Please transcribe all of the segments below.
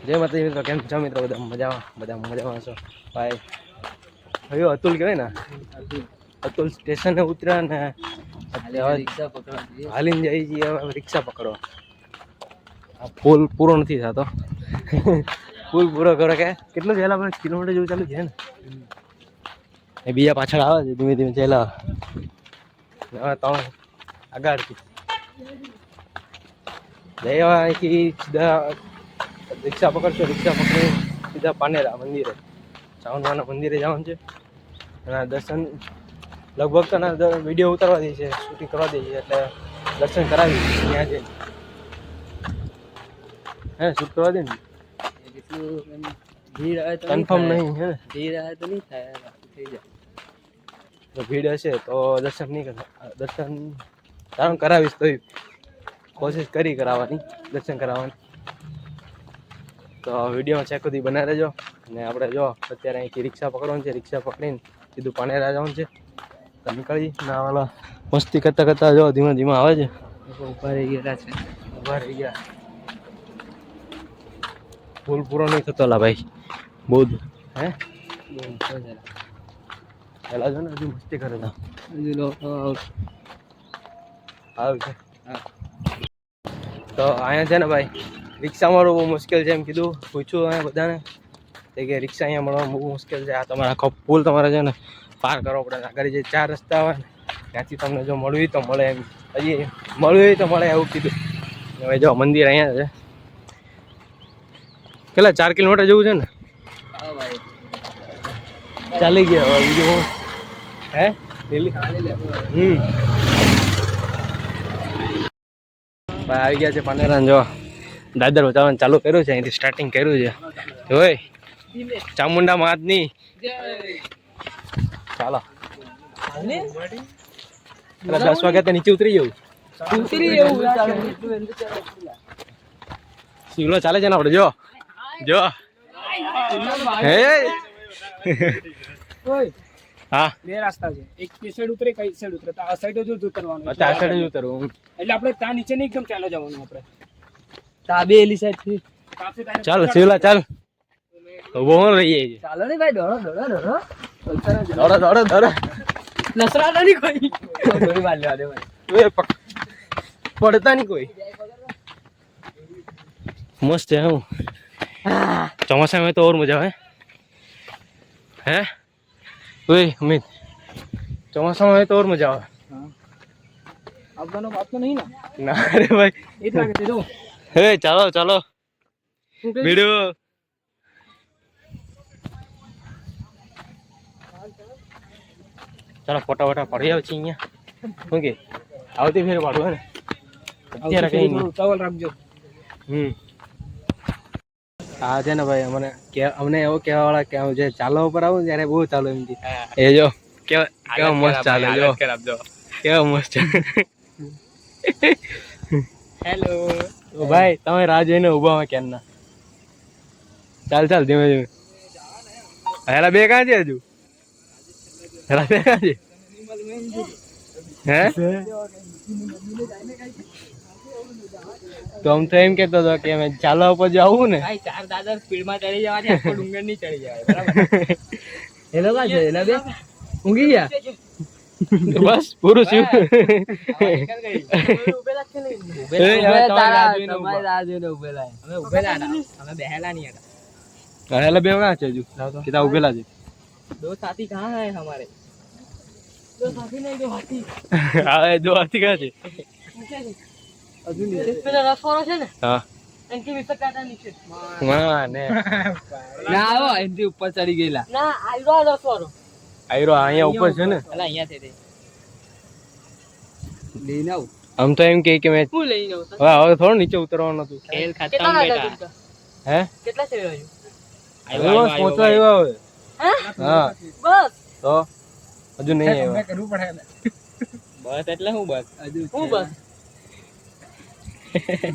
જય માતાજી મિત્રો, કેમ છો મિત્રો? બધા મજામાં છો ભાઈ? હવે અતુલ કહેવાય ને, અતુલ સ્ટેશને ઉતર્યા ને રિક્ષા પકડવા હાલીને જઈ છીએ. હવે રિક્ષા પકડવા આ પુલ પૂરો નથી થતો. પુલ પૂરો કરો કે કેટલું ચાલે? આપણે કિલોમીટર જેવું ચાલુ છે ને. એ બીજા પાછળ આવે છે, ધીમે ધીમે ચાલે. હવે તો આગળથી જઈ અહીંથી સીધા રિક્ષા પકડશો. રિક્ષા પકડી સીધા પાનેરા મંદિરે, ચાવનવાના મંદિરે જવાનું છે. અને દર્શન લગભગ તો ના વિડીયો ઉતારવા દે છે, શૂટિંગ કરવા દે છે, એટલે દર્શન કરાવી ત્યાં જઈને. હે શૂટ કરવા દે ને, ભીડ આવે તો કન્ફર્મ નહીં. હે ભીડ આવે તો નહીં થાય, થઈ જાય. તો ભીડ હશે તો દર્શન નહીં કરે. દર્શન તારું કરાવીશ તો કોશિશ કરી કરાવવાની, દર્શન કરાવવાની. તો વિડીયોમાં ચેક સુધી બનાવી રહેજો. અને આપણે જો અત્યારે અહીંથી રિક્ષા પકડવાની છે. રિક્ષા પકડીને સીધું પાનેરા જવાનું છે. તો નીકળી ના વાલા મસ્તી કરતા કરતા જો ધીમે ધીમે આવે છે. ઊભા રહી ગયા છે, ઊભા રહી ગયા. પુલ પૂરો નહીં થતો લા ભાઈ, બહુ હે પેલા જો ને હજુ મસ્તી કરે તા હજુ આવે છે. તો અહીંયા છે ને ભાઈ, રિક્ષા મળવું બહુ મુશ્કેલ છે એમ કીધું. પૂછ્યું અહીંયા બધાને કે રિક્ષા અહીંયા મળવાનું બહુ મુશ્કેલ છે. આ તમારા આખો પુલ તમારે છે ને પાર કરવો પડે. આગળ જે 4 રસ્તા હોય ને ત્યાંથી તમને જો મળવી તો મળે એમ, હજી મળવી હોય તો મળે એવું કીધું. હવે જો મંદિર અહીંયા છે. કેટલા 4 કિલોમીટર જેવું છે ને? હા ભાઈ, ચાલી ગયા. હવે બીજું હે ભાઈ આવી ગયા છે પાનેરા. જો દાદર બતાવવાનું ચાલુ કર્યું છે, અહીંથી સ્ટાર્ટિંગ કર્યું છે. જોઈ ચામુંડા માતની ચાલો. 10 વાગ્યા તો નીચે ઉતરી જવું. શિવલો ચાલે છે ને આપણે. જો જો હે હા, 2 રસ્તા છે. એક એ સાઈડ ઉતરે, કઈ સાઈડ ઉતરે? આ સાઈડ જ ઉતરવાનું. આ સાઈડ જ ઉતરવું. એટલે આપણે ત્યાં નીચે નહીં, એકદમ ચાલો જવાનું આપણે. તા બે એલી સાઈડ થી. ચાલ શિવલા ચાલ. ઉભો ન રહીએ. ચાલો ને ભાઈ, દોડો દોડો દોડો દોડો દોડો દોડો. નસરાતા નહીં કોઈ. થોડી વાર લેવા દે ભાઈ. પડતા નહીં કોઈ. મસ્ત છે હું. ચોમાસામાં તો ઓર મજા આવે. હે ઓય અમિત, ચોમાસામાં હોય તો ઓર મજા આવે. આપવાનો વાત તો નહીં ના અરે ભાઈ, એ જ લાગે છે. જો હે ચાલો ચાલો વિડિયો. ચાલો ફોટા વોટા પડી આવે છે અહીંયા. શું કે આવતી ફેર પાડું હે ને, અત્યારે કઈ નહીં. ઉતાવળ રાખજો. આ છે ને ભાઈ, અમને એવો કહેવા વાળા કે જે ચાલવા ઉપર આવું ત્યારે બહુ ચાલો એમ. એ જો કેવા મસ્ત ચાલે. જો કેવા મસ્ત ચાલે. હેલો ભાઈ, તમે રાહ જોઈને ઉભા હોય ક્યાં ના. ચાલ ચાલ ધીમે ધીમે. હેલા બે કાં છે હજુ? હેલા બે કાં છે? હે તો આમ તો એમ કેતો હતો કે અમે ચાલવા ઉપર જવું ને. 4 દાદર સ્પીડમાં ચડી જવાથી આખો ડુંગર ની ચડી જાય. બરાબર. હેલો કા છે? હેલા બે ઊંઘી ગયા બસ પૂરું થયું. હેલા બે કાં છે હજુ? કિતા ઉભેલા છે. दो साथी कहाँ है हमारे? दो साथी नहीं, दो हाथी. हाँ, दो हाथी कहाँ છે? અજુ નીચે પેલા રસવાળો છે ને, હા એનથી વિસક કાઢા નીચે. હા ને ના આવો એનથી ઉપર ચડી ગયેલા. ના આયરો રસવાળો. આયરો અહીંયા ઉપર છે ને. અલા અહીંયા છે તે. લઈને આવ. આમ તો એમ કે મેં હું લઈને આવ. હવે થોડું નીચે ઉતરવાનું હતું. ખેલ ખતમ બેટા. હે કેટલા છે હજુ? આયરો પહોંચવા આવ્યો હવે. હા બસ તો હજુ નહીં આવ્યો. મેં કરવું પડે. બસ એટલે હું બસ હજુ હું બસ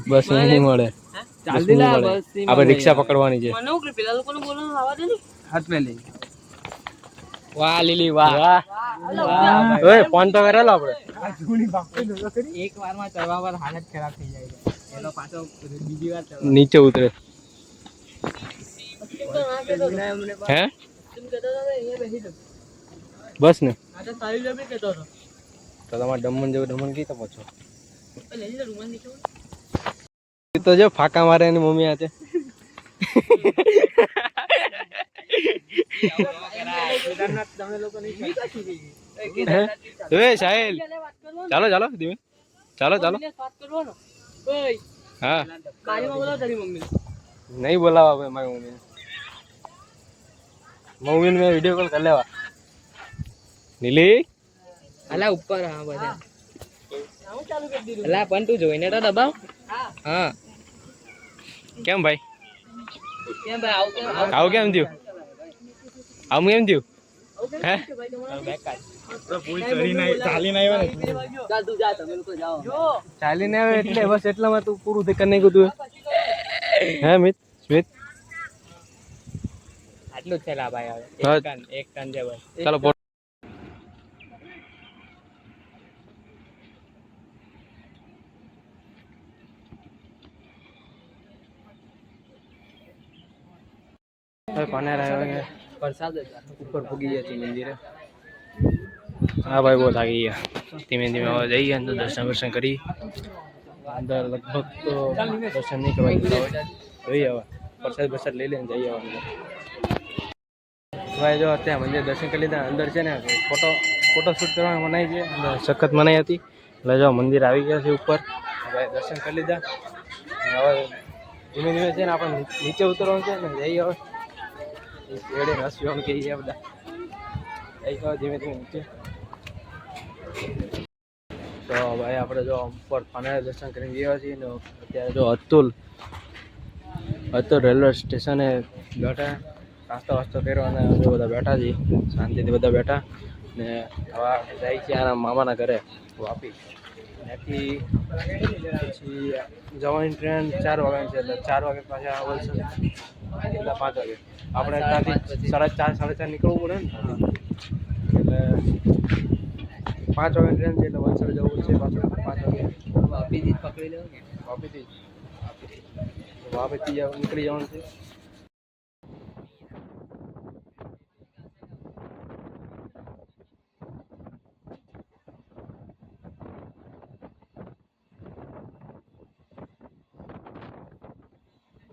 બસ નહીં મળે. જલ્દી લા બસ. આપણે રિક્ષા પકડવાની છે. મને ઉકળી પેલા લોકોને બોલવાનું આવવા દે ને. હાથ મે લઈ. વાહ લીલી વાહ વાહ. ઓય ફોન તો કરેલો આપણે. એક વારમાં ચડવા પર હાલત ખરાબ થઈ જાય. એનો પાછો બીજી વાર નીચે ઉતરે. હે બસ ને તો તમારે દમણ જેવું દમણ કીધો પાછો તો જો ફાકા મારે એની મમ્મી હાથે સાહેલ ચાલો ચાલો ધીમે ચાલો ચાલો હા નહીં બોલાવા ભાઈ મારી મમ્મી મમ્મીને મેં વિડીયો કોલ કરી લેવા નીલી અલા ઉપર હા બધા અલા પણ તું જોઈને તો દબાવ હા કેમ ભાઈ કેમ ભાઈ આવું કેમ થયું આવું કેમ થયું હે ચાલીને આવે એટલે બસ એટલામાં તું પૂરું થઈ કરી નાખ્યું તું હે મિત સ્મિત આટલું જ છે લા ભાઈ હા. હવે એક ટન છે બસ ચાલો વરસાદ ઉપર પૂગી ગયા છે મંદિરે હા ભાઈ બહુ થાકી ગયા ધીમે ધીમે હવે જઈએ અંદર દર્શન દર્શન કરી અંદર લગભગ તો દર્શન નહીં કરવા જતા હોય જોઈએ હવે પ્રસાદ પ્રસાદ લઈ લઈને જઈએ હવે અંદર ભાઈ જો અત્યારે મંદિર દર્શન કરી લીધા અંદર છે ને ફોટો શૂટ કરવાની મનાઈ છે અંદર સખત મનાઈ હતી એટલે જો મંદિર આવી ગયા છે ઉપર ભાઈ દર્શન કરી લીધા હવે ધીમે ધીમે છે ને આપણે નીચે ઉતરવાનું છે ને જઈએ હવે એડે રસ પીવાનું કહી છે બધા ધીમે ધીમે નીચે તો ભાઈ આપણે જો ઉપર પાનેરા દર્શન કરીને ગયા છીએ ને અત્યારે જો અતુલ રેલવે સ્ટેશને બેઠા નાસ્તો વાસ્તો કર્યો અને જો બધા બેઠા છીએ શાંતિથી બધા બેઠા ને હવે જાય છે આના મામાના ઘરે વાપી ત્યાંથી પછી જવાની ટ્રેન 4 વાગ્યાની છે એટલે 4 વાગે પાછા વલસાડ એટલે 5 વાગે આપણે ત્યાંથી 4:30 4:30 નીકળવું પડે ને એટલે 5 વાગ્યાની ટ્રેન છે એટલે વલસાડ જવું પડશે પાછું 5 વાગે વાપીથી પકડી લેવું ને વાપીથી નીકળી જવાનું છે